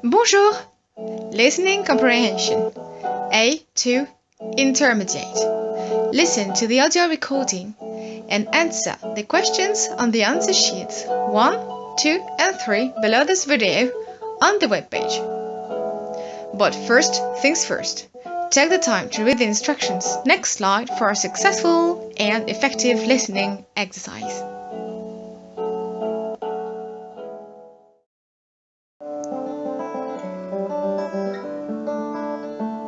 Bonjour! Listening comprehension. A2 intermediate. Listen to the audio recording and answer the questions on the answer sheets 1, 2 and 3 below this video on the webpage. But first things first. Take the time to read the instructions. Next slide for a successful and effective listening exercise.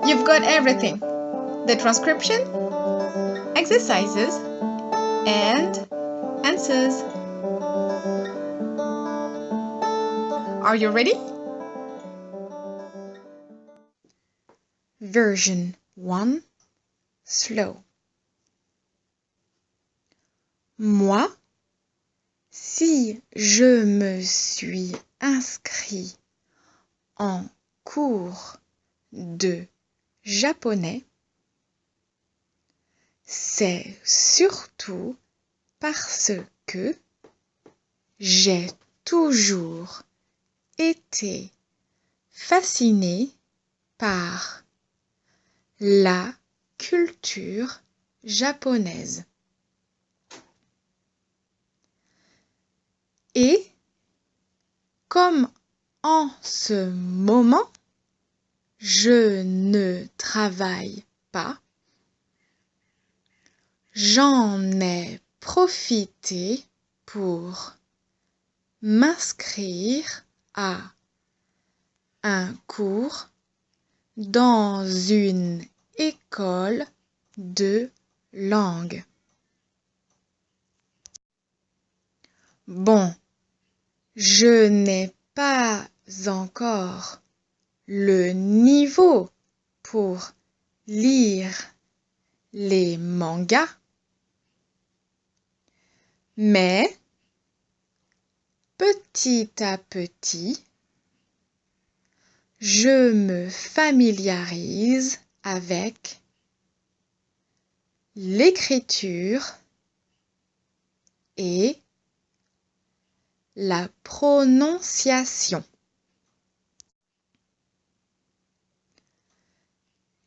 You've got everything. The transcription, exercises, and answers. Are you ready? Version 1, slow. Moi, si je me suis inscrit en cours de japonais, c'est surtout parce que j'ai toujours été fascinée par la culture japonaise. Et comme en ce moment, je ne travaille pas, j'en ai profité pour m'inscrire à un cours dans une école de langue. Bon, je n'ai pas encore le niveau pour lire les mangas, mais petit à petit, je me familiarise avec l'écriture et la prononciation.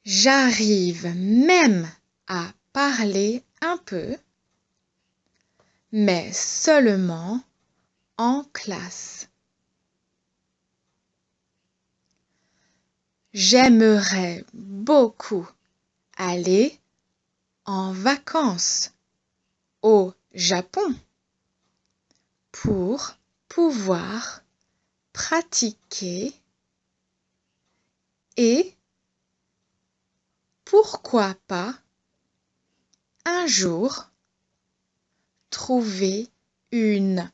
J'arrive même à parler un peu, mais seulement en classe. J'aimerais beaucoup aller en vacances au Japon pour pouvoir pratiquer et pourquoi pas un jour trouver une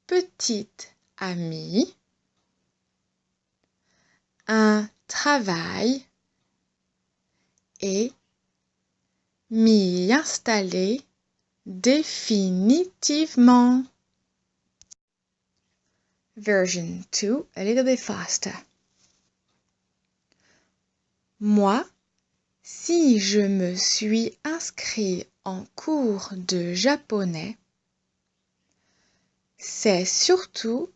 petite amie, un travail et m'y installer définitivement. Version 2, a little bit faster. Moi, si je me suis inscrit en cours de japonais, c'est surtout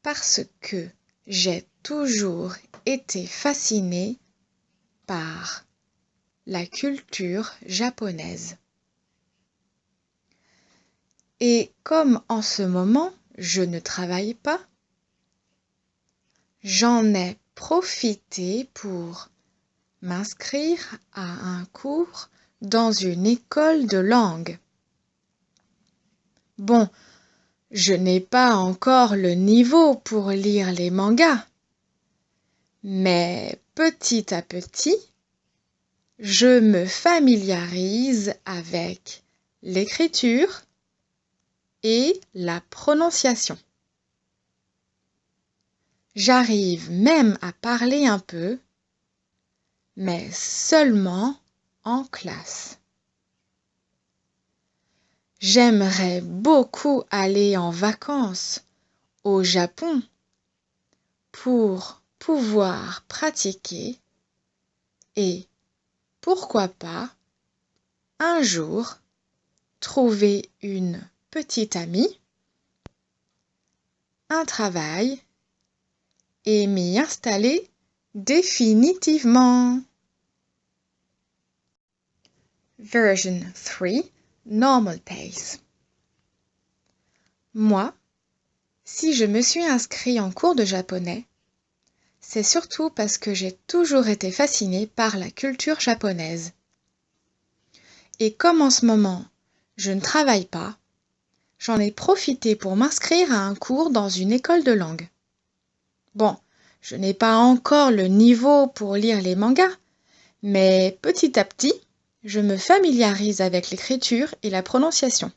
parce que j'ai toujours été fascinée par la culture japonaise. Et comme en ce moment, je ne travaille pas, j'en ai profité pour m'inscrire à un cours dans une école de langue. Bon, je n'ai pas encore le niveau pour lire les mangas, mais petit à petit, je me familiarise avec l'écriture et la prononciation. J'arrive même à parler un peu, mais seulement en classe. J'aimerais beaucoup aller en vacances au Japon pour pouvoir pratiquer et, pourquoi pas, un jour, trouver une petite amie, un travail et m'y installer définitivement. Version 3, Normal Pace. Moi, si je me suis inscrit en cours de japonais, c'est surtout parce que j'ai toujours été fascinée par la culture japonaise. Et comme en ce moment, je ne travaille pas, j'en ai profité pour m'inscrire à un cours dans une école de langue. Bon, je n'ai pas encore le niveau pour lire les mangas, mais petit à petit, je me familiarise avec l'écriture et la prononciation.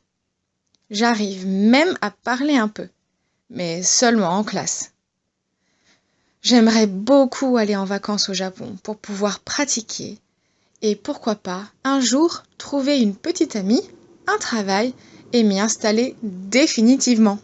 J'arrive même à parler un peu, mais seulement en classe. J'aimerais beaucoup aller en vacances au Japon pour pouvoir pratiquer et pourquoi pas un jour trouver une petite amie, un travail et m'y installer définitivement.